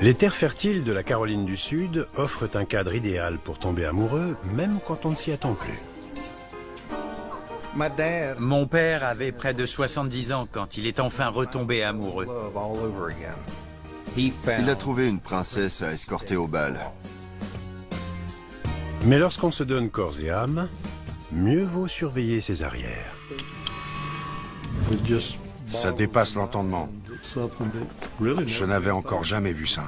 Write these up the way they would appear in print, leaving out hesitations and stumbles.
Les terres fertiles de la Caroline du Sud offrent un cadre idéal pour tomber amoureux, même quand on ne s'y attend plus. Mon père avait près de 70 ans quand il est enfin retombé amoureux. Il a trouvé une princesse à escorter au bal. Mais lorsqu'on se donne corps et âme, mieux vaut surveiller ses arrières. Ça dépasse l'entendement. Je n'avais encore jamais vu ça.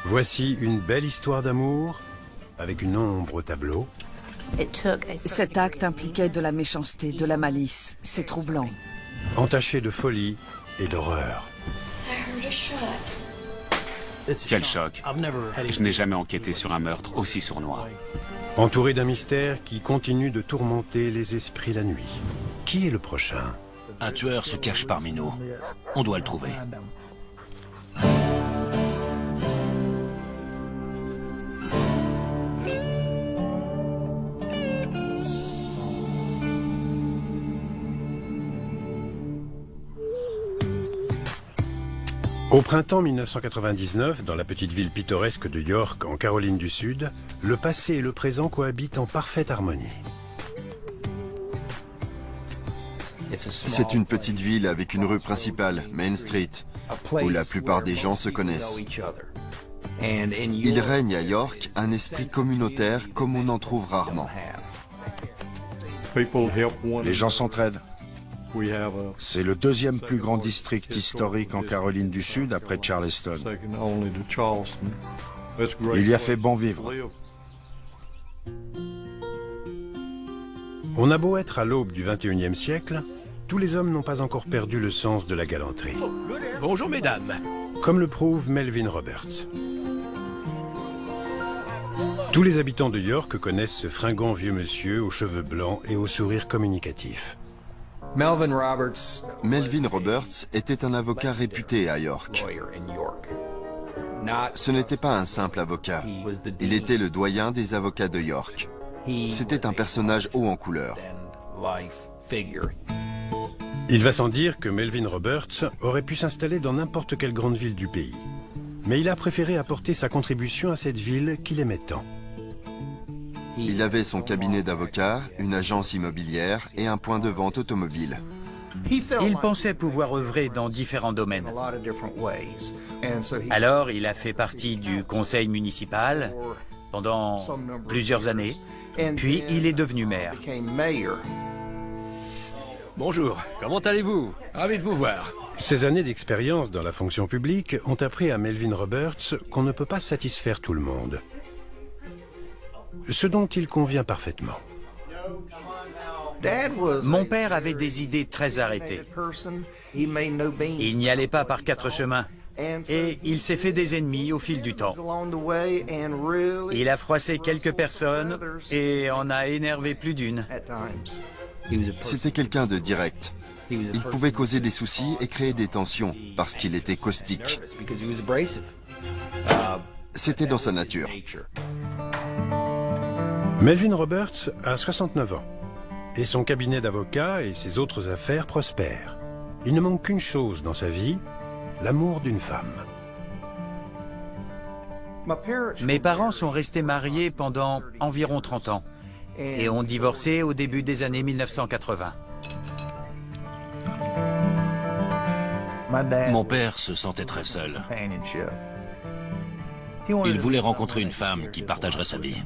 Voici une belle histoire d'amour, avec une ombre au tableau. Cet acte impliquait de la méchanceté, de la malice. C'est troublant. Entaché de folie et d'horreur. Quel choc. Je n'ai jamais enquêté sur un meurtre aussi sournois. Entouré d'un mystère qui continue de tourmenter les esprits la nuit. Qui est le prochain? Un tueur se cache parmi nous. On doit le trouver. Au printemps 1999, dans la petite ville pittoresque de York, en Caroline du Sud, le passé et le présent cohabitent en parfaite harmonie. C'est une petite ville avec une rue principale, Main Street, où la plupart des gens se connaissent. Il règne à York un esprit communautaire comme on en trouve rarement. Les gens s'entraident. C'est le deuxième plus grand district historique en Caroline du Sud après Charleston. Il y a fait bon vivre. On a beau être à l'aube du XXIe siècle, tous les hommes n'ont pas encore perdu le sens de la galanterie. Bonjour mesdames. Comme le prouve Melvin Roberts. Tous les habitants de York connaissent ce fringant vieux monsieur aux cheveux blancs et au sourire communicatif. Melvin Roberts était un avocat réputé à York. Ce n'était pas un simple avocat. Il était le doyen des avocats de York. C'était un personnage haut en couleur. Il va sans dire que Melvin Roberts aurait pu s'installer dans n'importe quelle grande ville du pays. Mais il a préféré apporter sa contribution à cette ville qu'il aimait tant. Il avait son cabinet d'avocat, une agence immobilière et un point de vente automobile. Il pensait pouvoir œuvrer dans différents domaines. Alors, il a fait partie du conseil municipal pendant plusieurs années, puis il est devenu maire. Bonjour, comment allez-vous? Ravi de vous voir. Ces années d'expérience dans la fonction publique ont appris à Melvin Roberts qu'on ne peut pas satisfaire tout le monde. Ce dont il convient parfaitement. Mon père avait des idées très arrêtées. Il n'y allait pas par quatre chemins. Et il s'est fait des ennemis au fil du temps. Il a froissé quelques personnes et en a énervé plus d'une. C'était quelqu'un de direct. Il pouvait causer des soucis et créer des tensions parce qu'il était caustique. C'était dans sa nature. Melvin Roberts a 69 ans. Et son cabinet d'avocat et ses autres affaires prospèrent. Il ne manque qu'une chose dans sa vie, l'amour d'une femme. Mes parents sont restés mariés pendant environ 30 ans et ont divorcé au début des années 1980. Mon père se sentait très seul. Il voulait rencontrer une femme qui partagerait sa vie.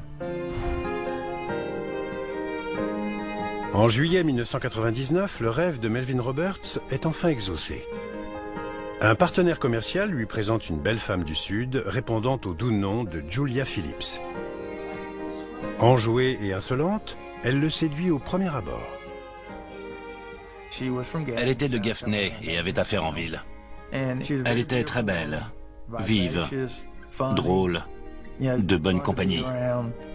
En juillet 1999, le rêve de Melvin Roberts est enfin exaucé. Un partenaire commercial lui présente une belle femme du Sud répondant au doux nom de Julia Phillips. Enjouée et insolente, elle le séduit au premier abord. Elle était de Gaffney et avait affaire en ville. Elle était très belle, vive, drôle, de bonne compagnie.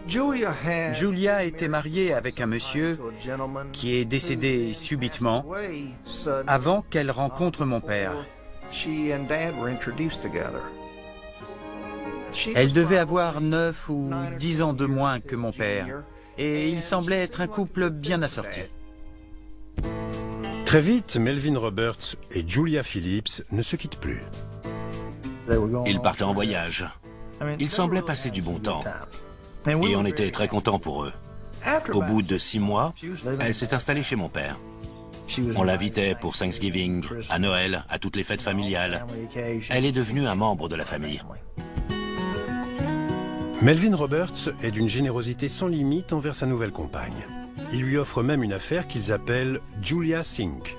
Julia était mariée avec un monsieur qui est décédé subitement avant qu'elle rencontre mon père. Elle devait avoir 9 ou 10 ans de moins que mon père et il semblait être un couple bien assorti. Très vite, Melvin Roberts et Julia Phillips ne se quittent plus. Ils partaient en voyage. Ils semblaient passer du bon temps. Et on était très contents pour eux. Au bout de 6 mois, elle s'est installée chez mon père. On l'invitait pour Thanksgiving, à Noël, à toutes les fêtes familiales. Elle est devenue un membre de la famille. Melvin Roberts est d'une générosité sans limite envers sa nouvelle compagne. Il lui offre même une affaire qu'ils appellent Julia's Inc.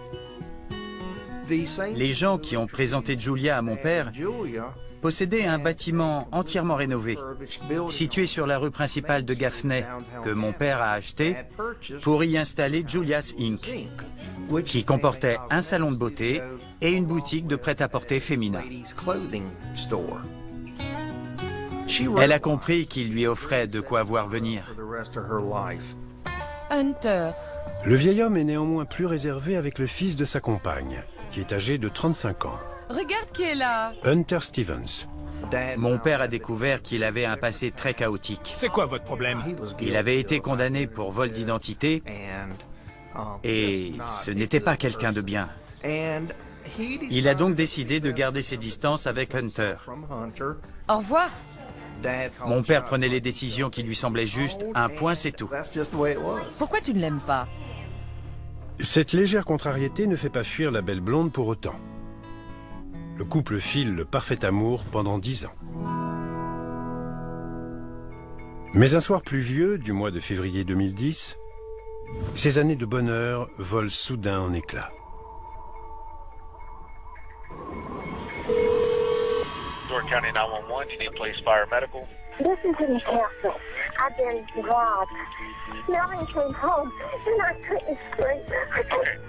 Les gens qui ont présenté Julia à mon père possédaient un bâtiment entièrement rénové, situé sur la rue principale de Gaffney, que mon père a acheté pour y installer Julia's Inc., qui comportait un salon de beauté et une boutique de prêt-à-porter féminin. Elle a compris qu'il lui offrait de quoi voir venir. Hunter. Le vieil homme est néanmoins plus réservé avec le fils de sa compagne, qui est âgé de 35 ans, Regarde qui est là. Hunter Stevens. Mon père a découvert qu'il avait un passé très chaotique. C'est quoi votre problème? Il avait été condamné pour vol d'identité et ce n'était pas quelqu'un de bien. Il a donc décidé de garder ses distances avec Hunter. Au revoir. Mon père prenait les décisions qui lui semblaient justes, un point c'est tout. Pourquoi tu ne l'aimes pas? Cette légère contrariété ne fait pas fuir la belle blonde pour autant. Le couple file le parfait amour pendant 10 ans. Mais un soir pluvieux du mois de février 2010, ces années de bonheur volent soudain en éclats. Door County 911, you need police, fire, medical. Listen to me carefully. I've been robbed. Melvin came home and I couldn't sleep. I couldn't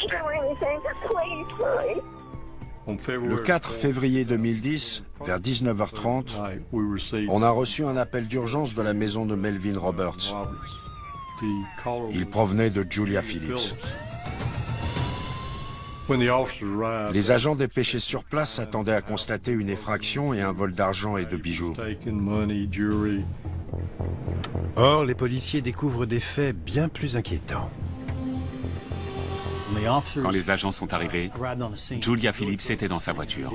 do anything. Please, hurry. Le 4 février 2010, vers 19h30, on a reçu un appel d'urgence de la maison de Melvin Roberts. Il provenait de Julia Phillips. Les agents dépêchés sur place s'attendaient à constater une effraction et un vol d'argent et de bijoux. Or, les policiers découvrent des faits bien plus inquiétants. Quand les agents sont arrivés, Julia Phillips était dans sa voiture.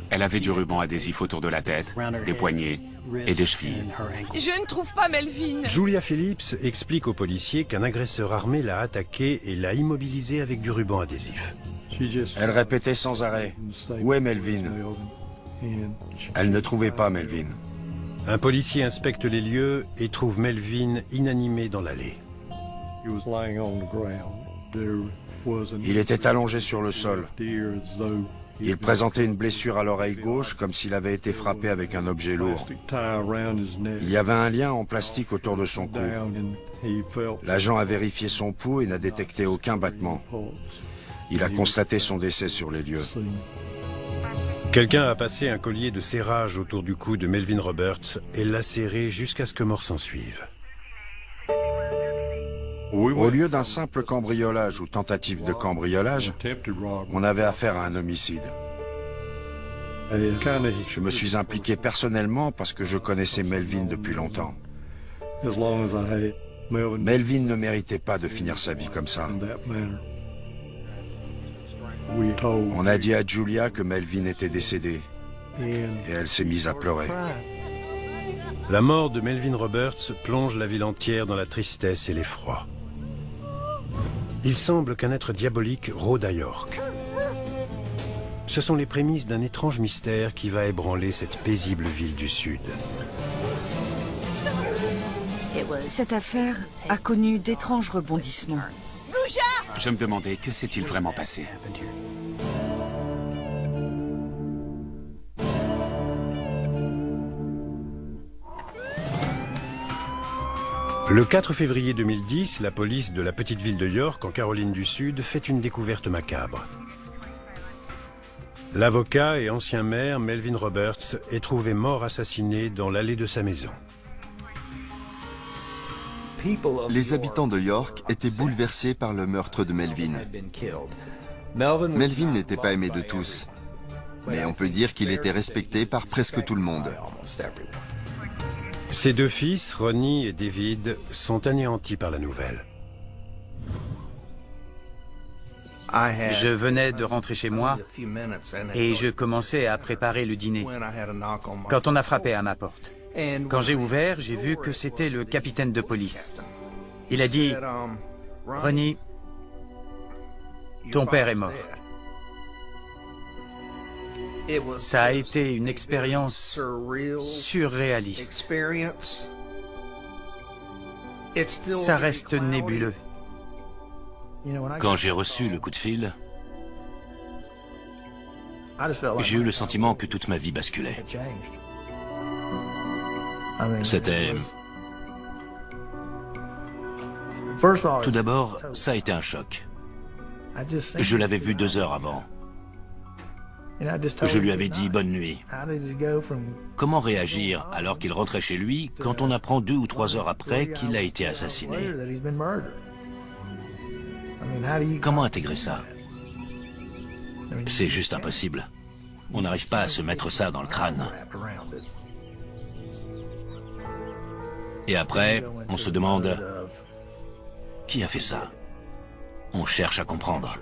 Elle avait du ruban adhésif autour de la tête, des poignets et des chevilles. Je ne trouve pas Melvin. Julia Phillips explique aux policiers qu'un agresseur armé l'a attaquée et l'a immobilisée avec du ruban adhésif. Elle répétait sans arrêt « Où est Melvin ?» Elle ne trouvait pas Melvin. Un policier inspecte les lieux et trouve Melvin inanimé dans l'allée. Il était allongé sur le sol. Il présentait une blessure à l'oreille gauche, comme s'il avait été frappé avec un objet lourd. Il y avait un lien en plastique autour de son cou. L'agent a vérifié son pouls et n'a détecté aucun battement. Il a constaté son décès sur les lieux. Quelqu'un a passé un collier de serrage autour du cou de Melvin Roberts et l'a serré jusqu'à ce que mort s'en suive. Au lieu d'un simple cambriolage ou tentative de cambriolage, on avait affaire à un homicide. Je me suis impliqué personnellement parce que je connaissais Melvin depuis longtemps. Melvin ne méritait pas de finir sa vie comme ça. On a dit à Julia que Melvin était décédé et elle s'est mise à pleurer. La mort de Melvin Roberts plonge la ville entière dans la tristesse et l'effroi. Il semble qu'un être diabolique rôde à York. Ce sont les prémices d'un étrange mystère qui va ébranler cette paisible ville du Sud. Cette affaire a connu d'étranges rebondissements. Je me demandais que s'est-il vraiment passé. Le 4 février 2010, la police de la petite ville de York, en Caroline du Sud, fait une découverte macabre. L'avocat et ancien maire Melvin Roberts est trouvé mort assassiné dans l'allée de sa maison. Les habitants de York étaient bouleversés par le meurtre de Melvin. Melvin n'était pas aimé de tous, mais on peut dire qu'il était respecté par presque tout le monde. Ses deux fils, Ronnie et David, sont anéantis par la nouvelle. Je venais de rentrer chez moi et je commençais à préparer le dîner quand on a frappé à ma porte. Quand j'ai ouvert, j'ai vu que c'était le capitaine de police. Il a dit « Ronnie, ton père est mort ». Ça a été une expérience surréaliste. Ça reste nébuleux. Quand j'ai reçu le coup de fil, j'ai eu le sentiment que toute ma vie basculait. C'était... Tout d'abord, ça a été un choc. Je l'avais vu 2 heures avant. Je lui avais dit bonne nuit. Comment réagir alors qu'il rentrait chez lui quand on apprend 2 ou 3 heures après qu'il a été assassiné? Comment intégrer ça? C'est juste impossible. On n'arrive pas à se mettre ça dans le crâne. Et après, on se demande, qui a fait ça? On cherche à comprendre.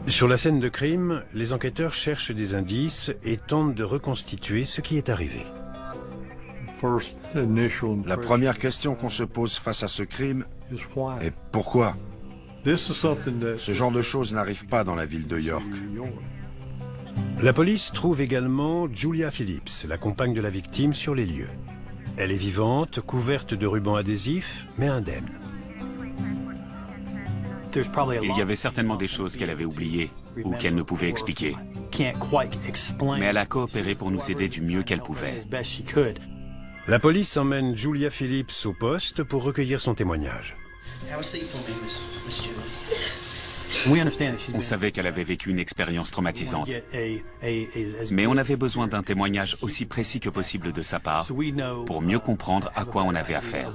Sur la scène de crime, les enquêteurs cherchent des indices et tentent de reconstituer ce qui est arrivé. La première question qu'on se pose face à ce crime est pourquoi? Ce genre de choses n'arrive pas dans la ville de York. La police trouve également Julia Phillips, la compagne de la victime, sur les lieux. Elle est vivante, couverte de rubans adhésifs, mais indemne. Il y avait certainement des choses qu'elle avait oubliées ou qu'elle ne pouvait expliquer. Mais elle a coopéré pour nous aider du mieux qu'elle pouvait. La police emmène Julia Phillips au poste pour recueillir son témoignage. On savait qu'elle avait vécu une expérience traumatisante. Mais on avait besoin d'un témoignage aussi précis que possible de sa part pour mieux comprendre à quoi on avait affaire.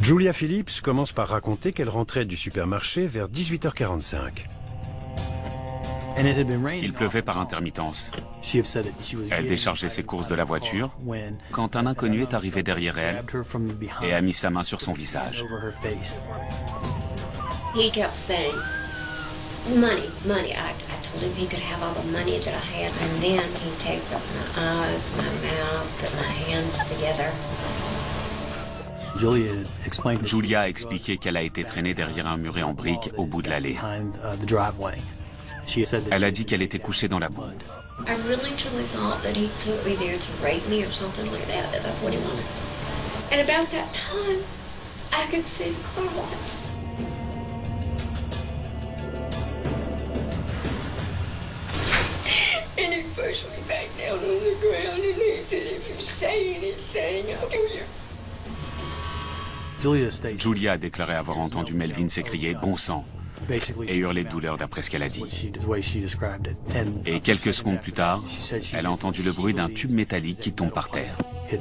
Julia Phillips commence par raconter qu'elle rentrait du supermarché vers 18h45. Il pleuvait par intermittence. Elle déchargeait ses courses de la voiture quand un inconnu est arrivé derrière elle et a mis sa main sur son visage. He kept saying, money, money. I told him he could have all the money that I had. And then he taped up my eyes, my mouth, put my hands together. Julia a expliqué qu'elle a été traînée derrière un muret en briques au bout de l'allée. Elle a dit qu'elle était couchée dans la boue. I really truly thought that he took me there to rape me or something like that. That's what he wanted. And about that time, I could see the car lights. And he pushed me back down on the ground and he said, if you say anything, I'll kill you. Julia a déclaré avoir entendu Melvin s'écrier « bon sang » et hurler de douleur d'après ce qu'elle a dit. Et quelques secondes plus tard, elle a entendu le bruit d'un tube métallique qui tombe par terre. And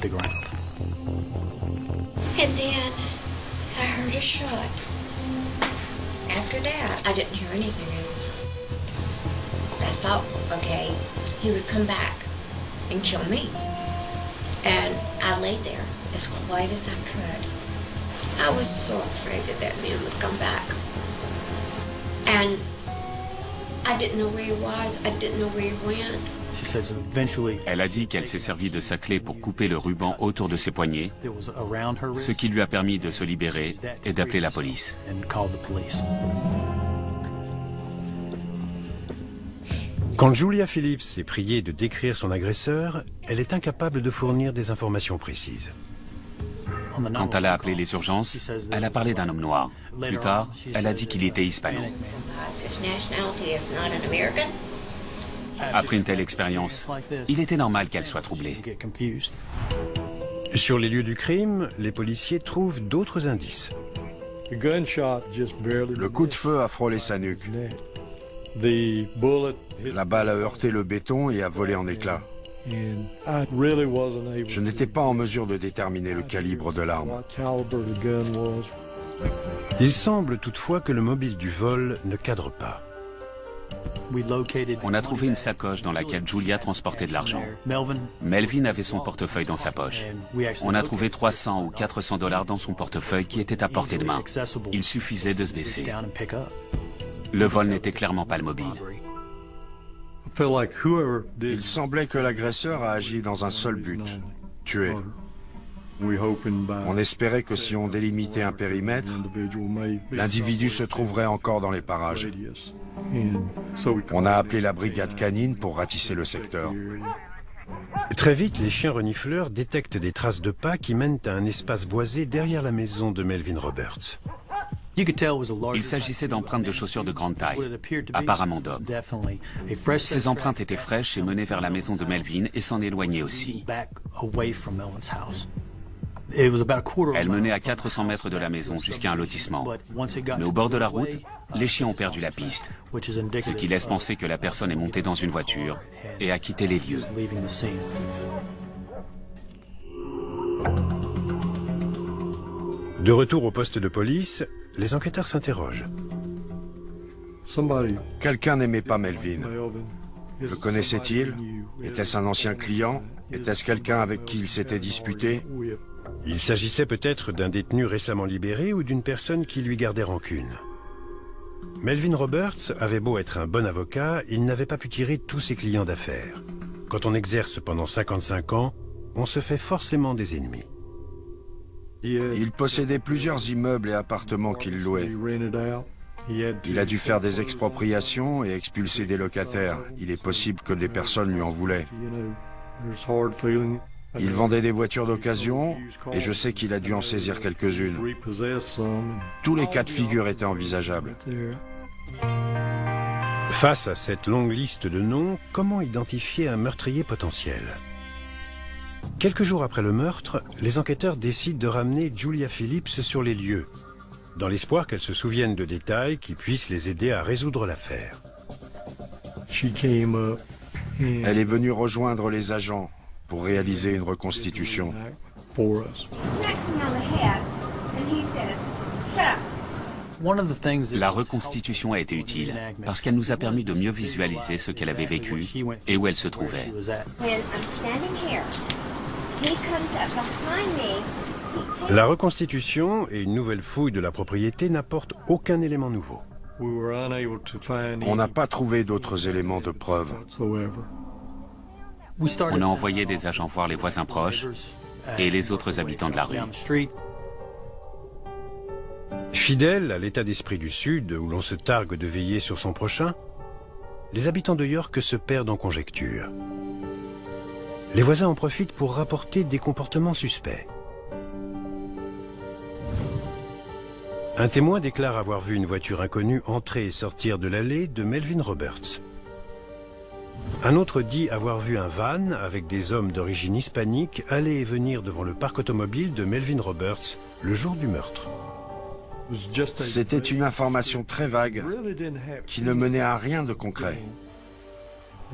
then I heard a shot. After that, I didn't hear anything else. I thought, okay, he would come back and kill me. And I lay there as quiet as I could. I was so afraid that that man would come back. And I didn't know where he was. I didn't know where he went. Elle a dit qu'elle s'est servie de sa clé pour couper le ruban autour de ses poignets, ce qui lui a permis de se libérer et d'appeler la police. Quand Julia Phillips est priée de décrire son agresseur, elle est incapable de fournir des informations précises. Quand elle a appelé les urgences, elle a parlé d'un homme noir. Plus tard, elle a dit qu'il était hispano. Après une telle expérience, il était normal qu'elle soit troublée. Sur les lieux du crime, les policiers trouvent d'autres indices. Le coup de feu a frôlé sa nuque. La balle a heurté le béton et a volé en éclats. Je n'étais pas en mesure de déterminer le calibre de l'arme. Il semble toutefois que le mobile du vol ne cadre pas. On a trouvé une sacoche dans laquelle Julia transportait de l'argent. Melvin avait son portefeuille dans sa poche. On a trouvé 300 ou 400 $ dans son portefeuille qui était à portée de main. Il suffisait de se baisser. Le vol n'était clairement pas le mobile. Il semblait que l'agresseur a agi dans un seul but, tuer. On espérait que si on délimitait un périmètre, l'individu se trouverait encore dans les parages. On a appelé la brigade canine pour ratisser le secteur. Très vite, les chiens renifleurs détectent des traces de pas qui mènent à un espace boisé derrière la maison de Melvin Roberts. Il s'agissait d'empreintes de chaussures de grande taille, apparemment d'hommes. Ces empreintes étaient fraîches et menaient vers la maison de Melvin et s'en éloignaient aussi. Elles menaient à 400 mètres de la maison jusqu'à un lotissement. Mais au bord de la route, les chiens ont perdu la piste, ce qui laisse penser que la personne est montée dans une voiture et a quitté les lieux. De retour au poste de police, les enquêteurs s'interrogent. Quelqu'un n'aimait pas Melvin. Le connaissait-il? Était-ce un ancien client? Était-ce quelqu'un avec qui il s'était disputé? Il s'agissait peut-être d'un détenu récemment libéré ou d'une personne qui lui gardait rancune. Melvin Roberts avait beau être un bon avocat, il n'avait pas pu tirer tous ses clients d'affaires. Quand on exerce pendant 55 ans, on se fait forcément des ennemis. Il possédait plusieurs immeubles et appartements qu'il louait. Il a dû faire des expropriations et expulser des locataires. Il est possible que des personnes lui en voulaient. Il vendait des voitures d'occasion et je sais qu'il a dû en saisir quelques-unes. Tous les cas de figure étaient envisageables. Face à cette longue liste de noms, comment identifier un meurtrier potentiel? Quelques jours après le meurtre, les enquêteurs décident de ramener Julia Phillips sur les lieux, dans l'espoir qu'elle se souvienne de détails qui puissent les aider à résoudre l'affaire. Elle est venue rejoindre les agents pour réaliser une reconstitution. La reconstitution a été utile parce qu'elle nous a permis de mieux visualiser ce qu'elle avait vécu et où elle se trouvait. La reconstitution et une nouvelle fouille de la propriété n'apportent aucun élément nouveau. On n'a pas trouvé d'autres éléments de preuve. On a envoyé des agents voir les voisins proches et les autres habitants de la rue. Fidèles à l'état d'esprit du Sud, où l'on se targue de veiller sur son prochain, les habitants de York se perdent en conjectures. Les voisins en profitent pour rapporter des comportements suspects. Un témoin déclare avoir vu une voiture inconnue entrer et sortir de l'allée de Melvin Roberts. Un autre dit avoir vu un van avec des hommes d'origine hispanique aller et venir devant le parc automobile de Melvin Roberts le jour du meurtre. C'était une information très vague qui ne menait à rien de concret.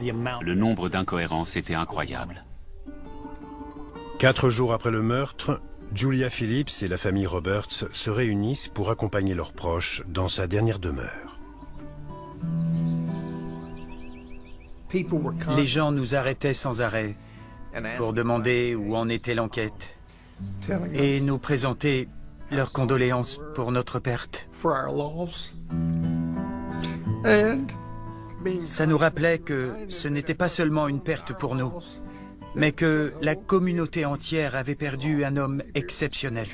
Le nombre d'incohérences était incroyable. 4 jours après le meurtre, Julia Phillips et la famille Roberts se réunissent pour accompagner leurs proches dans sa dernière demeure. Les gens nous arrêtaient sans arrêt pour demander où en était l'enquête et nous présenter leurs condoléances pour notre perte. Ça nous rappelait que ce n'était pas seulement une perte pour nous, mais que la communauté entière avait perdu un homme exceptionnel.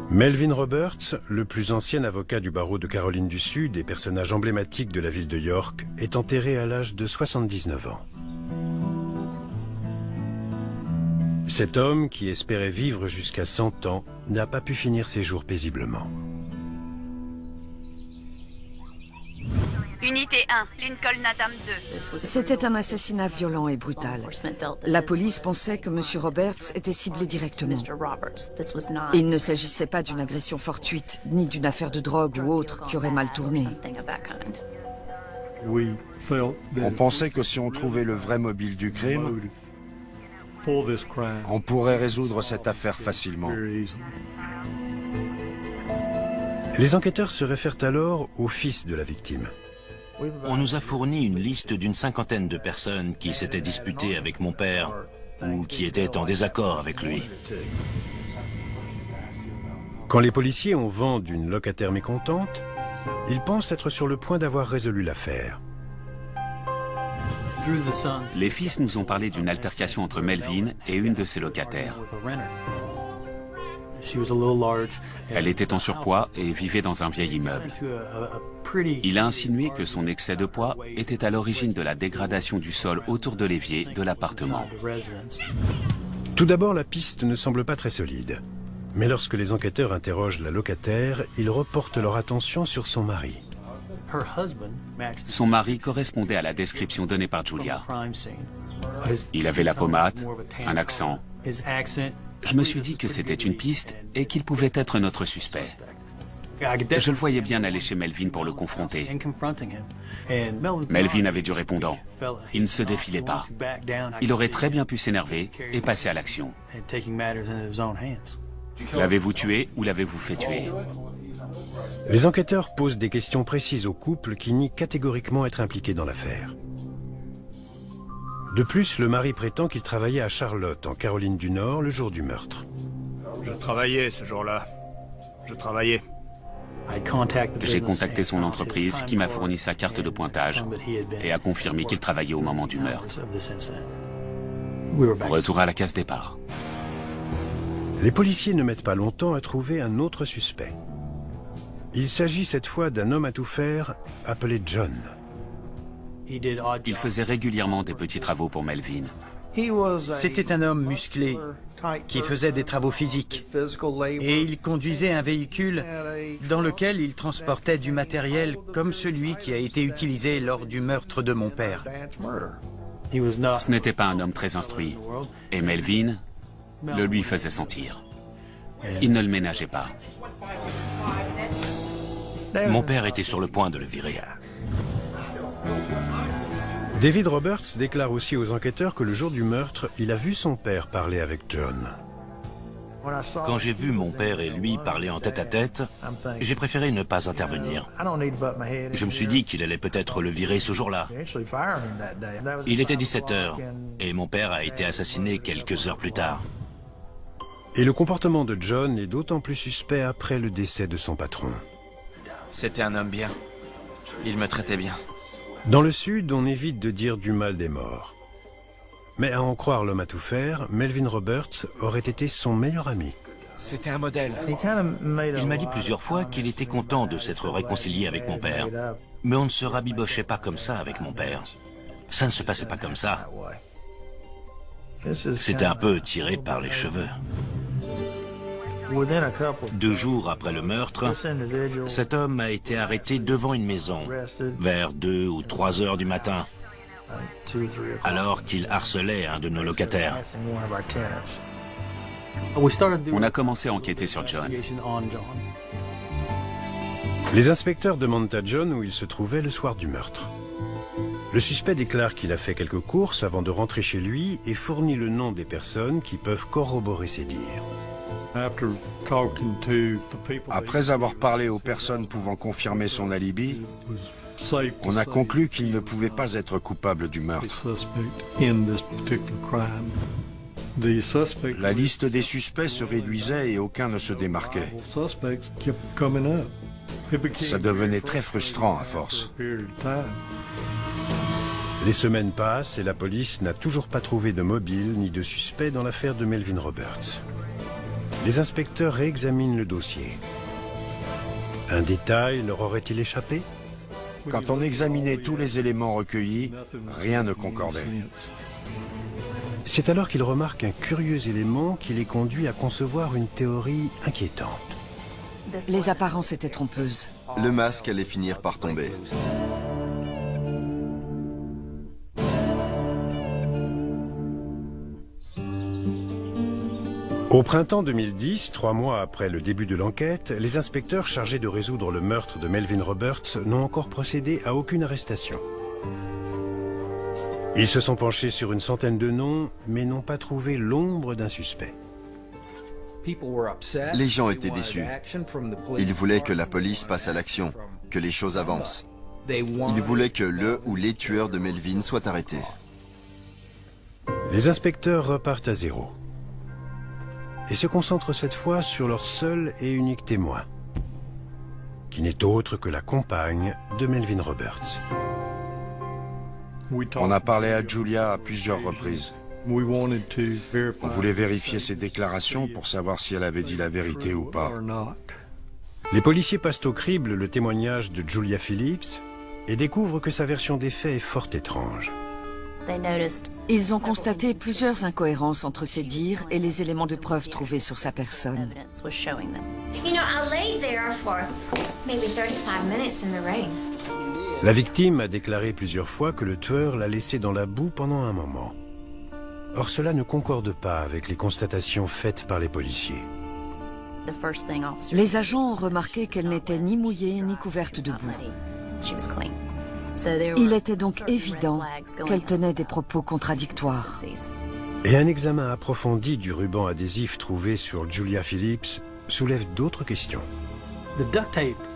Melvin Roberts, le plus ancien avocat du barreau de Caroline du Sud et personnage emblématique de la ville de York, est enterré à l'âge de 79 ans. Cet homme, qui espérait vivre jusqu'à 100 ans, n'a pas pu finir ses jours paisiblement. Unité 1, Lincoln Adam 2. C'était un assassinat violent et brutal. La police pensait que M. Roberts était ciblé directement. Il ne s'agissait pas d'une agression fortuite, ni d'une affaire de drogue ou autre qui aurait mal tourné. On pensait que si on trouvait le vrai mobile du crime, on pourrait résoudre cette affaire facilement. Les enquêteurs se réfèrent alors au fils de la victime. On nous a fourni une liste d'une 50aine de personnes qui s'étaient disputées avec mon père ou qui étaient en désaccord avec lui. Quand les policiers ont vent d'une locataire mécontente, ils pensent être sur le point d'avoir résolu l'affaire. Les fils nous ont parlé d'une altercation entre Melvin et une de ses locataires. Elle était en surpoids et vivait dans un vieil immeuble. Il a insinué que son excès de poids était à l'origine de la dégradation du sol autour de l'évier de l'appartement. Tout d'abord, la piste ne semble pas très solide. Mais lorsque les enquêteurs interrogent la locataire, ils reportent leur attention sur son mari. Son mari correspondait à la description donnée par Julia. Il avait la pommade, un accent. Je me suis dit que c'était une piste et qu'il pouvait être notre suspect. Je le voyais bien aller chez Melvin pour le confronter. Melvin avait du répondant. Il ne se défilait pas. Il aurait très bien pu s'énerver et passer à l'action. L'avez-vous tué ou l'avez-vous fait tuer? Les enquêteurs posent des questions précises au couple qui nie catégoriquement être impliqué dans l'affaire. De plus, le mari prétend qu'il travaillait à Charlotte, en Caroline du Nord, le jour du meurtre. Je travaillais ce jour-là. Je travaillais. J'ai contacté son entreprise qui m'a fourni sa carte de pointage et a confirmé qu'il travaillait au moment du meurtre. Retour à la case départ. Les policiers ne mettent pas longtemps à trouver un autre suspect. Il s'agit cette fois d'un homme à tout faire appelé John. Il faisait régulièrement des petits travaux pour Melvin. C'était un homme musclé qui faisait des travaux physiques et il conduisait un véhicule dans lequel il transportait du matériel comme celui qui a été utilisé lors du meurtre de mon père. Ce n'était pas un homme très instruit et Melvin le lui faisait sentir. Il ne le ménageait pas. Mon père était sur le point de le virer. David Roberts déclare aussi aux enquêteurs que le jour du meurtre, il a vu son père parler avec John. Quand j'ai vu mon père et lui parler en tête-à-tête, j'ai préféré ne pas intervenir. Je me suis dit qu'il allait peut-être le virer ce jour-là. Il était 17h et mon père a été assassiné quelques heures plus tard. Et le comportement de John est d'autant plus suspect après le décès de son patron. C'était un homme bien. Il me traitait bien. Dans le Sud, on évite de dire du mal des morts. Mais à en croire l'homme à tout faire, Melvin Roberts aurait été son meilleur ami. C'était un modèle. Il m'a dit plusieurs fois qu'il était content de s'être réconcilié avec mon père. Mais on ne se rabibochait pas comme ça avec mon père. Ça ne se passait pas comme ça. C'était un peu tiré par les cheveux. 2 jours après le meurtre, cet homme a été arrêté devant une maison, vers 2 ou 3 heures du matin, alors qu'il harcelait un de nos locataires. On a commencé à enquêter sur John. Les inspecteurs demandent à John où il se trouvait le soir du meurtre. Le suspect déclare qu'il a fait quelques courses avant de rentrer chez lui et fournit le nom des personnes qui peuvent corroborer ses dires. Après avoir parlé aux personnes pouvant confirmer son alibi, on a conclu qu'il ne pouvait pas être coupable du meurtre. La liste des suspects se réduisait et aucun ne se démarquait. Ça devenait très frustrant à force. Les semaines passent et la police n'a toujours pas trouvé de mobile ni de suspect dans l'affaire de Melvin Roberts. Les inspecteurs réexaminent le dossier. Un détail leur aurait-il échappé? Quand on examinait tous les éléments recueillis, rien ne concordait. C'est alors qu'ils remarquent un curieux élément qui les conduit à concevoir une théorie inquiétante. Les apparences étaient trompeuses. Le masque allait finir par tomber. Au printemps 2010, 3 mois après le début de l'enquête, les inspecteurs chargés de résoudre le meurtre de Melvin Roberts n'ont encore procédé à aucune arrestation. Ils se sont penchés sur une centaine de noms, mais n'ont pas trouvé l'ombre d'un suspect. Les gens étaient déçus. Ils voulaient que la police passe à l'action, que les choses avancent. Ils voulaient que le ou les tueurs de Melvin soient arrêtés. Les inspecteurs repartent à zéro et se concentrent cette fois sur leur seul et unique témoin, qui n'est autre que la compagne de Melvin Roberts. On a parlé à Julia à plusieurs reprises. On voulait vérifier ses déclarations pour savoir si elle avait dit la vérité ou pas. Les policiers passent au crible le témoignage de Julia Phillips et découvrent que sa version des faits est fort étrange. Ils ont constaté plusieurs incohérences entre ses dires et les éléments de preuve trouvés sur sa personne. La victime a déclaré plusieurs fois que le tueur l'a laissée dans la boue pendant un moment. Or, cela ne concorde pas avec les constatations faites par les policiers. Les agents ont remarqué qu'elle n'était ni mouillée ni couverte de boue. Il était donc évident qu'elle tenait des propos contradictoires. Et un examen approfondi du ruban adhésif trouvé sur Julia Phillips soulève d'autres questions.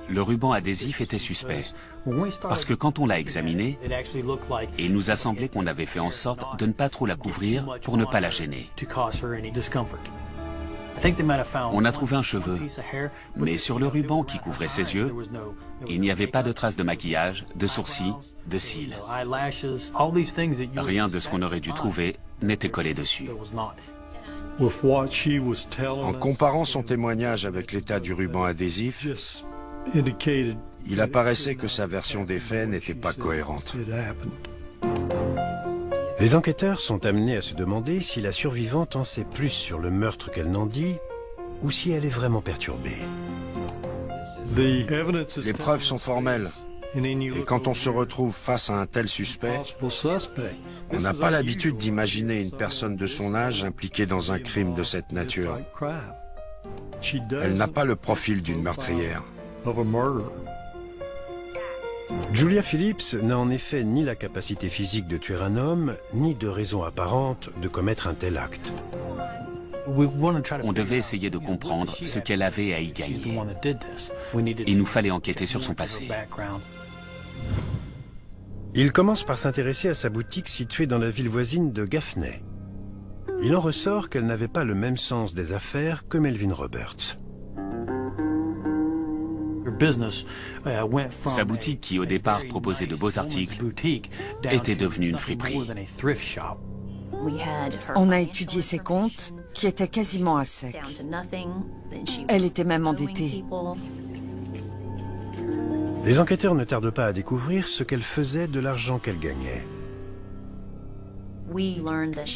Le ruban adhésif était suspect, parce que quand on l'a examiné, il nous a semblé qu'on avait fait en sorte de ne pas trop la couvrir pour ne pas la gêner. On a trouvé un cheveu, mais sur le ruban qui couvrait ses yeux, il n'y avait pas de traces de maquillage, de sourcils, de cils. Rien de ce qu'on aurait dû trouver n'était collé dessus. En comparant son témoignage avec l'état du ruban adhésif, il apparaissait que sa version des faits n'était pas cohérente. Les enquêteurs sont amenés à se demander si la survivante en sait plus sur le meurtre qu'elle n'en dit ou si elle est vraiment perturbée. Les preuves sont formelles. Et quand on se retrouve face à un tel suspect, on n'a pas l'habitude d'imaginer une personne de son âge impliquée dans un crime de cette nature. Elle n'a pas le profil d'une meurtrière. Julia Phillips n'a en effet ni la capacité physique de tuer un homme, ni de raison apparente de commettre un tel acte. On devait essayer de comprendre ce qu'elle avait à y gagner. Il nous fallait enquêter sur son passé. Il commence par s'intéresser à sa boutique située dans la ville voisine de Gaffney. Il en ressort qu'elle n'avait pas le même sens des affaires que Melvin Roberts. Sa boutique, qui au départ proposait de beaux articles, était devenue une friperie. On a étudié ses comptes, qui étaient quasiment à sec. Elle était même endettée. Les enquêteurs ne tardent pas à découvrir ce qu'elle faisait de l'argent qu'elle gagnait.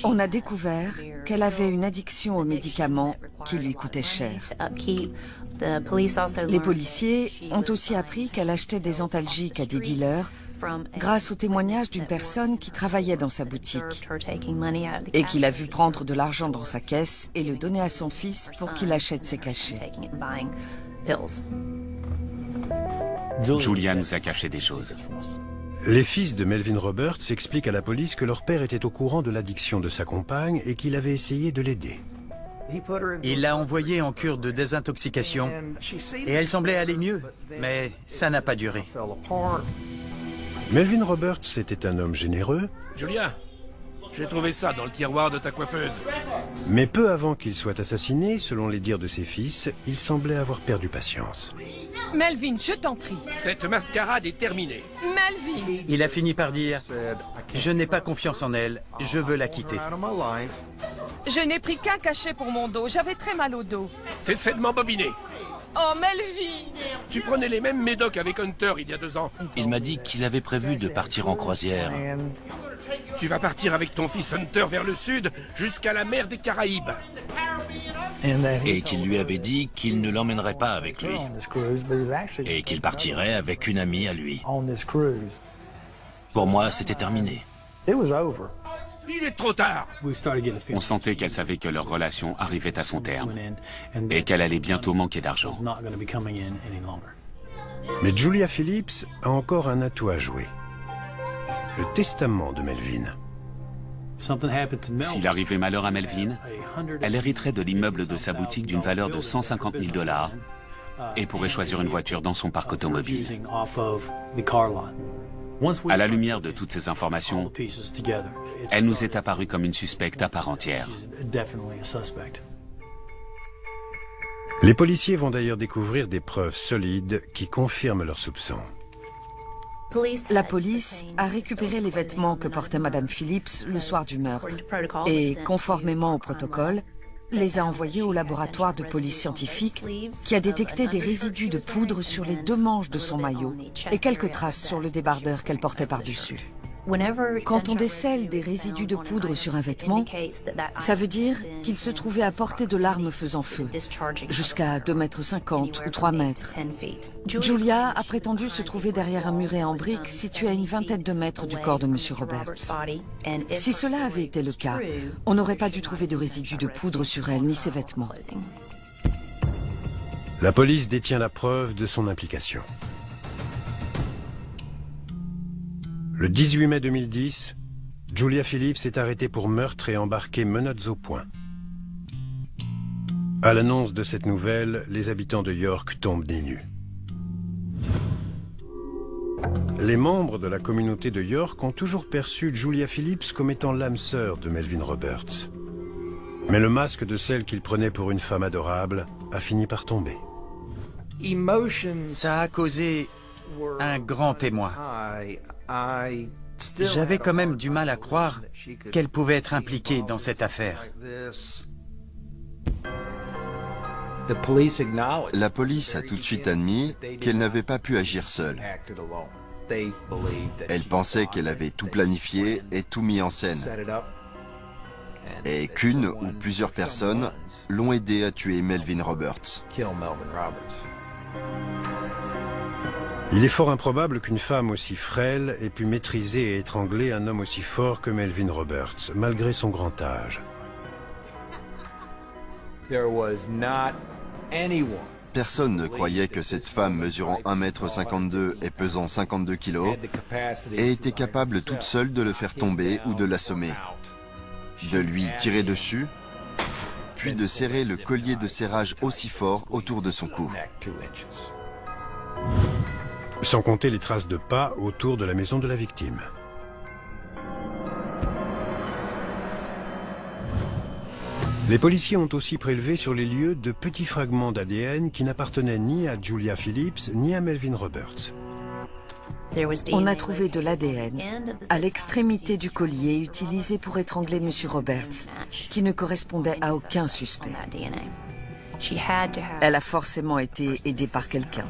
On a découvert qu'elle avait une addiction aux médicaments qui lui coûtaient cher. Les policiers ont aussi appris qu'elle achetait des antalgiques à des dealers grâce au témoignage d'une personne qui travaillait dans sa boutique et qui l'a vu prendre de l'argent dans sa caisse et le donner à son fils pour qu'il achète ses cachets. Julia nous a caché des choses. Les fils de Melvin Roberts expliquent à la police que leur père était au courant de l'addiction de sa compagne et qu'il avait essayé de l'aider. Il l'a envoyée en cure de désintoxication et elle semblait aller mieux, mais ça n'a pas duré. Melvin Roberts était un homme généreux. Julia, j'ai trouvé ça dans le tiroir de ta coiffeuse. Mais peu avant qu'il soit assassiné, selon les dires de ses fils, il semblait avoir perdu patience. Melvin, je t'en prie. Cette mascarade est terminée. Melvin! Il a fini par dire « Je n'ai pas confiance en elle, je veux la quitter. » Je n'ai pris qu'un cachet pour mon dos, j'avais très mal au dos. Cessez de m'embobiner. Oh, Melvin! Tu prenais les mêmes médocs avec Hunter il y a 2 ans. Il m'a dit qu'il avait prévu de partir en croisière. Tu vas partir avec ton fils Hunter vers le sud, jusqu'à la mer des Caraïbes. Et qu'il lui avait dit qu'il ne l'emmènerait pas avec lui. Et qu'il partirait avec une amie à lui. Pour moi, c'était terminé. Il est trop tard. On sentait qu'elle savait que leur relation arrivait à son terme et qu'elle allait bientôt manquer d'argent. Mais Julia Phillips a encore un atout à jouer. Le testament de Melvin. S'il arrivait malheur à Melvin, elle hériterait de l'immeuble de sa boutique d'une valeur de 150 000 $ et pourrait choisir une voiture dans son parc automobile. À la lumière de toutes ces informations, elle nous est apparue comme une suspecte à part entière. Les policiers vont d'ailleurs découvrir des preuves solides qui confirment leurs soupçons. La police a récupéré les vêtements que portait Madame Phillips le soir du meurtre et, conformément au protocole, les a envoyés au laboratoire de police scientifique qui a détecté des résidus de poudre sur les 2 manches de son maillot et quelques traces sur le débardeur qu'elle portait par-dessus. Quand on décèle des résidus de poudre sur un vêtement, ça veut dire qu'il se trouvait à portée de l'arme faisant feu, jusqu'à 2,50 m ou 3 mètres. Julia a prétendu se trouver derrière un muret en briques situé à une vingtaine de mètres du corps de M. Roberts. Si cela avait été le cas, on n'aurait pas dû trouver de résidus de poudre sur elle ni ses vêtements. La police détient la preuve de son implication. Le 18 mai 2010, Julia Phillips est arrêtée pour meurtre et embarquée menottes au poing. À l'annonce de cette nouvelle, les habitants de York tombent des nues. Les membres de la communauté de York ont toujours perçu Julia Phillips comme étant l'âme sœur de Melvin Roberts. Mais le masque de celle qu'il prenait pour une femme adorable a fini par tomber. Ça a causé un grand émoi. J'avais quand même du mal à croire qu'elle pouvait être impliquée dans cette affaire. La police a tout de suite admis qu'elle n'avait pas pu agir seule. Elle pensait qu'elle avait tout planifié et tout mis en scène. Et qu'une ou plusieurs personnes l'ont aidé à tuer Melvin Roberts. Il est fort improbable qu'une femme aussi frêle ait pu maîtriser et étrangler un homme aussi fort que Melvin Roberts, malgré son grand âge. Personne ne croyait que cette femme mesurant 1,52 m et pesant 52 kg ait été capable toute seule de le faire tomber ou de l'assommer, de lui tirer dessus, puis de serrer le collier de serrage aussi fort autour de son cou. Sans compter les traces de pas autour de la maison de la victime. Les policiers ont aussi prélevé sur les lieux de petits fragments d'ADN qui n'appartenaient ni à Julia Phillips ni à Melvin Roberts. On a trouvé de l'ADN à l'extrémité du collier utilisé pour étrangler M. Roberts, qui ne correspondait à aucun suspect. Elle a forcément été aidée par quelqu'un.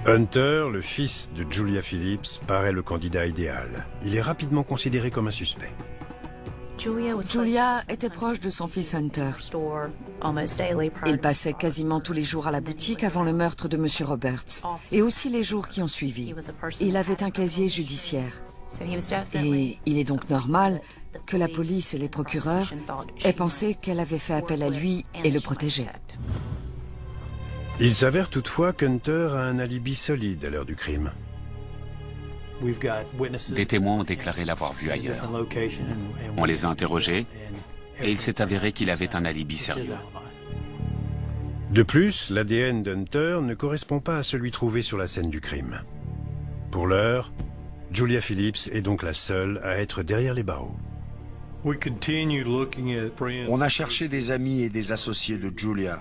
Hunter, le fils de Julia Phillips, paraît le candidat idéal. Il est rapidement considéré comme un suspect. Julia était proche de son fils Hunter. Il passait quasiment tous les jours à la boutique avant le meurtre de M. Roberts, et aussi les jours qui ont suivi. Il avait un casier judiciaire. Et il est donc normal que la police et les procureurs aient pensé qu'elle avait fait appel à lui et le protégeait. Il s'avère toutefois qu'Hunter a un alibi solide à l'heure du crime. Des témoins ont déclaré l'avoir vu ailleurs. On les a interrogés et il s'est avéré qu'il avait un alibi sérieux. De plus, l'ADN d'Hunter ne correspond pas à celui trouvé sur la scène du crime. Pour l'heure, Julia Phillips est donc la seule à être derrière les barreaux. On a cherché des amis et des associés de Julia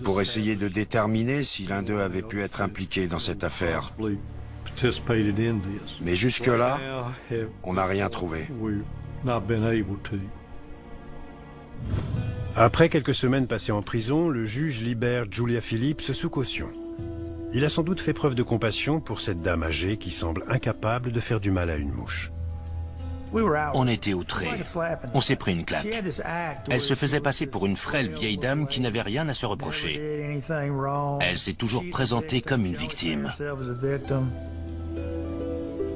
pour essayer de déterminer si l'un d'eux avait pu être impliqué dans cette affaire. Mais jusque-là, on n'a rien trouvé. Après quelques semaines passées en prison, le juge libère Julia Phillips sous caution. Il a sans doute fait preuve de compassion pour cette dame âgée qui semble incapable de faire du mal à une mouche. On était outrés. On s'est pris une claque. Elle se faisait passer pour une frêle vieille dame qui n'avait rien à se reprocher. Elle s'est toujours présentée comme une victime.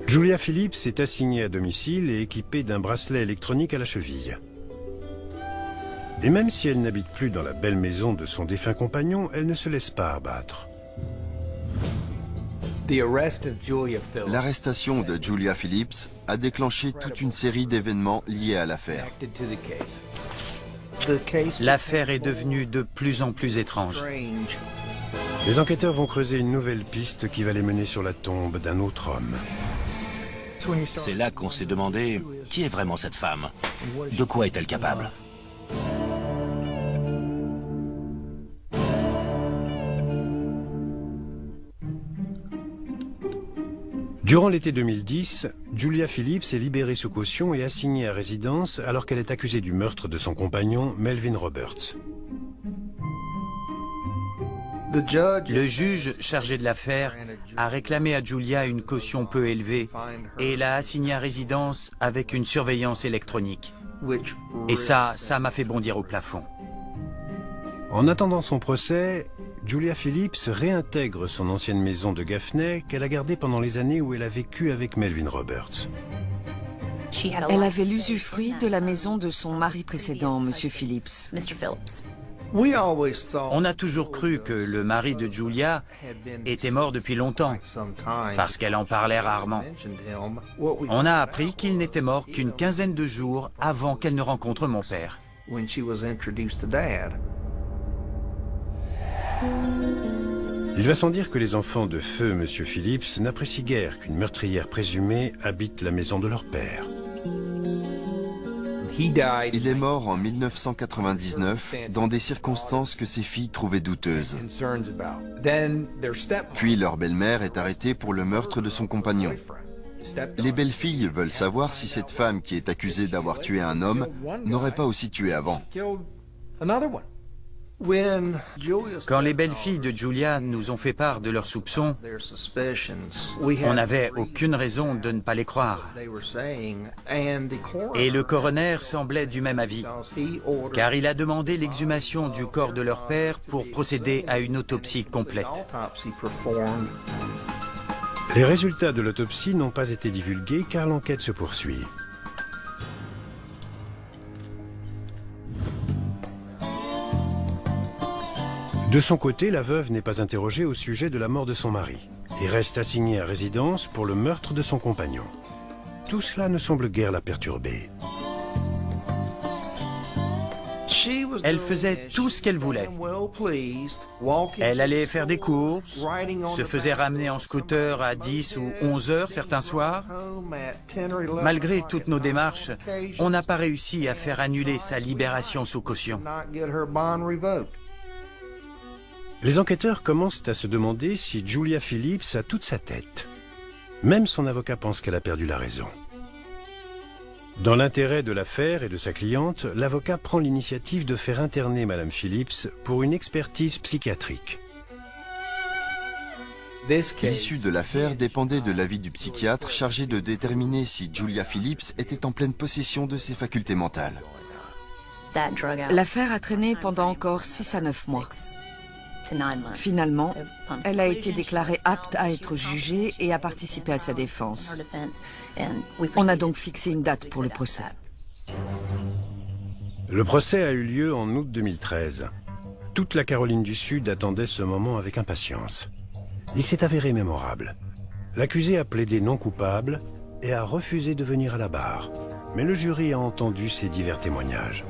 Julia Phillips est assignée à domicile et équipée d'un bracelet électronique à la cheville. Et même si elle n'habite plus dans la belle maison de son défunt compagnon, elle ne se laisse pas abattre. L'arrestation de Julia Phillips a déclenché toute une série d'événements liés à l'affaire. L'affaire est devenue de plus en plus étrange. Les enquêteurs vont creuser une nouvelle piste qui va les mener sur la tombe d'un autre homme. C'est là qu'on s'est demandé qui est vraiment cette femme. De quoi est-elle capable? Durant l'été 2010, Julia Phillips est libérée sous caution et assignée à résidence alors qu'elle est accusée du meurtre de son compagnon, Melvin Roberts. Le juge chargé de l'affaire a réclamé à Julia une caution peu élevée et l'a assignée à résidence avec une surveillance électronique. Et ça m'a fait bondir au plafond. En attendant son procès, Julia Phillips réintègre son ancienne maison de Gaffney qu'elle a gardée pendant les années où elle a vécu avec Melvin Roberts. Elle avait l'usufruit de la maison de son mari précédent, M. Phillips. On a toujours cru que le mari de Julia était mort depuis longtemps, parce qu'elle en parlait rarement. On a appris qu'il n'était mort qu'une quinzaine de jours avant qu'elle ne rencontre mon père. Il va sans dire que les enfants de feu M. Phillips n'apprécient guère qu'une meurtrière présumée habite la maison de leur père. Il est mort en 1999 dans des circonstances que ses filles trouvaient douteuses. Puis leur belle-mère est arrêtée pour le meurtre de son compagnon. Les belles-filles veulent savoir si cette femme qui est accusée d'avoir tué un homme n'aurait pas aussi tué avant. Quand les belles-filles de Julia nous ont fait part de leurs soupçons, on n'avait aucune raison de ne pas les croire. Et le coroner semblait du même avis, car il a demandé l'exhumation du corps de leur père pour procéder à une autopsie complète. Les résultats de l'autopsie n'ont pas été divulgués car l'enquête se poursuit. De son côté, la veuve n'est pas interrogée au sujet de la mort de son mari et reste assignée à résidence pour le meurtre de son compagnon. Tout cela ne semble guère la perturber. Elle faisait tout ce qu'elle voulait. Elle allait faire des courses, se faisait ramener en scooter à 10 ou 11 heures certains soirs. Malgré toutes nos démarches, on n'a pas réussi à faire annuler sa libération sous caution. Les enquêteurs commencent à se demander si Julia Phillips a toute sa tête. Même son avocat pense qu'elle a perdu la raison. Dans l'intérêt de l'affaire et de sa cliente, l'avocat prend l'initiative de faire interner Madame Phillips pour une expertise psychiatrique. L'issue de l'affaire dépendait de l'avis du psychiatre chargé de déterminer si Julia Phillips était en pleine possession de ses facultés mentales. L'affaire a traîné pendant encore 6 à 9 mois. Finalement, elle a été déclarée apte à être jugée et à participer à sa défense. On a donc fixé une date pour le procès. Le procès a eu lieu en août 2013. Toute la Caroline du Sud attendait ce moment avec impatience. Il s'est avéré mémorable. L'accusé a plaidé non coupable et a refusé de venir à la barre. Mais le jury a entendu ses divers témoignages.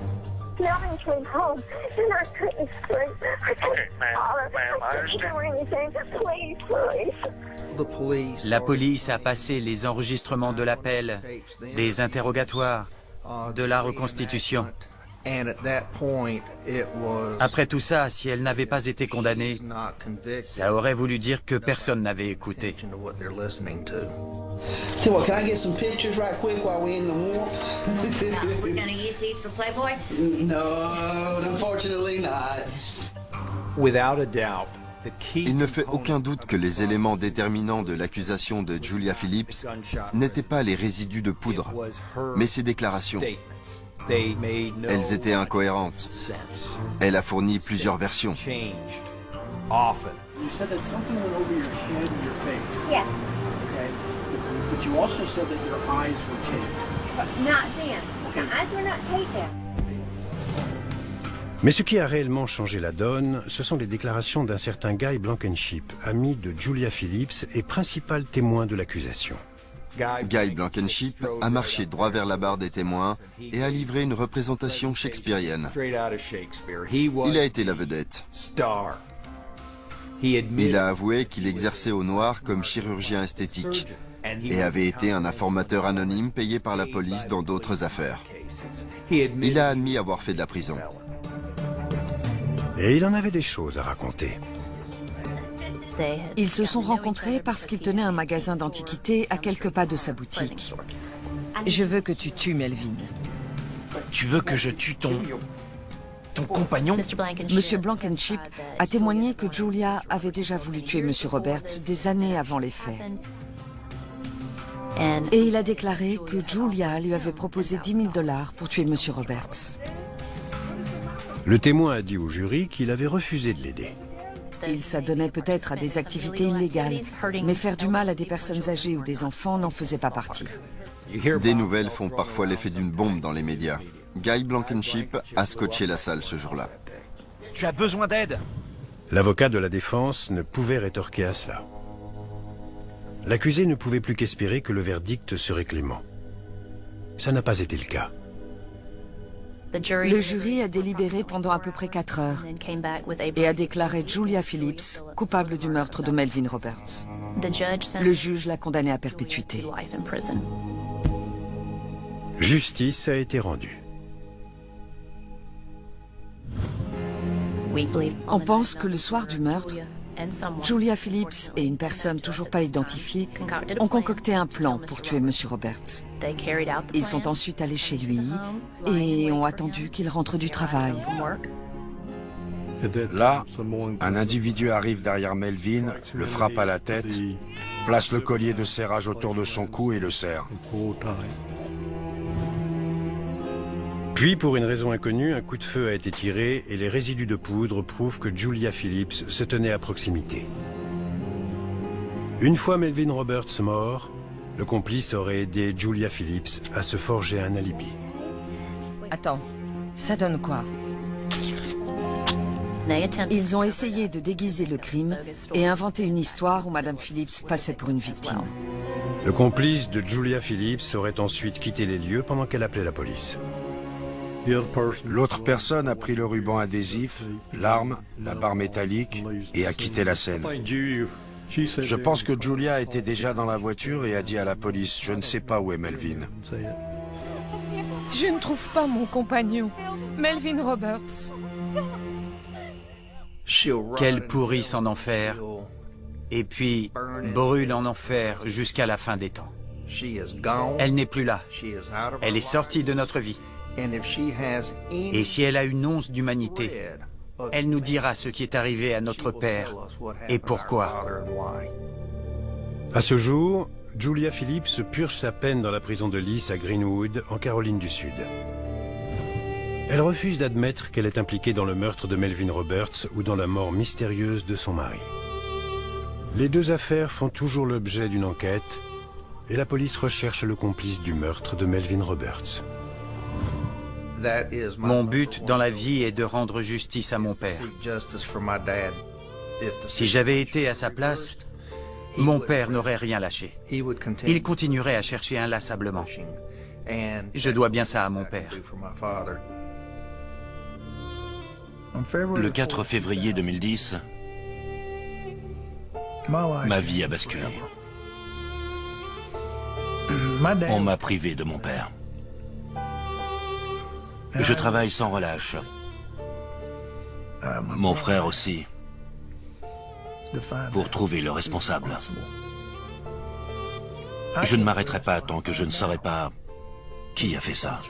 Melvin came home and I couldn't sleep. I couldn't do anything. Please. La police a passé les enregistrements de l'appel, des interrogatoires, de la reconstitution. Après tout ça, si elle n'avait pas été condamnée, ça aurait voulu dire que personne n'avait écouté. Well, can I get some pictures right quick while we're in the warmth? We're gonna use these for Playboy? No, unfortunately not. Without a doubt. Il ne fait aucun doute que les éléments déterminants de l'accusation de Julia Phillips n'étaient pas les résidus de poudre, mais ses déclarations. Elles étaient incohérentes. Elle a fourni plusieurs versions. Yes. But you also said that your eyes were taped. Not then. The eyes were not taped then. Mais ce qui a réellement changé la donne, ce sont les déclarations d'un certain Guy Blankenship, ami de Julia Phillips et principal témoin de l'accusation. Guy Blankenship a marché droit vers la barre des témoins et a livré une représentation shakespearienne. Il a été la vedette. Il a avoué qu'il exerçait au noir comme chirurgien esthétique et avait été un informateur anonyme payé par la police dans d'autres affaires. Il a admis avoir fait de la prison. Et il en avait des choses à raconter. Ils se sont rencontrés parce qu'il tenait un magasin d'antiquités à quelques pas de sa boutique. Je veux que tu tues Melvin. Tu veux que je tue ton compagnon? Monsieur Blankenship a témoigné que Julia avait déjà voulu tuer Monsieur Roberts des années avant les faits. Et il a déclaré que Julia lui avait proposé 10 000 $ pour tuer Monsieur Roberts. Le témoin a dit au jury qu'il avait refusé de l'aider. Il s'adonnait peut-être à des activités illégales, mais faire du mal à des personnes âgées ou des enfants n'en faisait pas partie. Des nouvelles font parfois l'effet d'une bombe dans les médias. Guy Blankenship a scotché la salle ce jour-là. Tu as besoin d'aide? L'avocat de la défense ne pouvait rétorquer à cela. L'accusé ne pouvait plus qu'espérer que le verdict serait clément. Ça n'a pas été le cas. Le jury a délibéré pendant à peu près 4 heures et a déclaré Julia Phillips coupable du meurtre de Melvin Roberts. Le juge l'a condamnée à perpétuité. Justice a été rendue. On pense que le soir du meurtre, Julia Phillips et une personne toujours pas identifiée ont concocté un plan pour tuer M. Roberts. Ils sont ensuite allés chez lui et ont attendu qu'il rentre du travail. Là, un individu arrive derrière Melvin, le frappe à la tête, place le collier de serrage autour de son cou et le serre. Puis, pour une raison inconnue, un coup de feu a été tiré et les résidus de poudre prouvent que Julia Phillips se tenait à proximité. Une fois Melvin Roberts mort, le complice aurait aidé Julia Phillips à se forger un alibi. Attends, ça donne quoi? Ils ont essayé de déguiser le crime et inventer une histoire où Madame Phillips passait pour une victime. Le complice de Julia Phillips aurait ensuite quitté les lieux pendant qu'elle appelait la police. L'autre personne a pris le ruban adhésif, l'arme, la barre métallique et a quitté la scène. Je pense que Julia était déjà dans la voiture et a dit à la police « Je ne sais pas où est Melvin ». Je ne trouve pas mon compagnon, Melvin Roberts. Qu'elle pourrisse en enfer, et puis brûle en enfer jusqu'à la fin des temps. Elle n'est plus là. Elle est sortie de notre vie. Et si elle a une once d'humanité, elle nous dira ce qui est arrivé à notre père et pourquoi. À ce jour, Julia Phillips purge sa peine dans la prison de Lys à Greenwood, en Caroline du Sud. Elle refuse d'admettre qu'elle est impliquée dans le meurtre de Melvin Roberts ou dans la mort mystérieuse de son mari. Les deux affaires font toujours l'objet d'une enquête et la police recherche le complice du meurtre de Melvin Roberts. Mon but dans la vie est de rendre justice à mon père. Si j'avais été à sa place, mon père n'aurait rien lâché. Il continuerait à chercher inlassablement. Je dois bien ça à mon père. Le 4 février 2010, ma vie a basculé. On m'a privé de mon père. Je travaille sans relâche. Mon frère aussi. Pour trouver le responsable. Je ne m'arrêterai pas tant que je ne saurai pas qui a fait ça.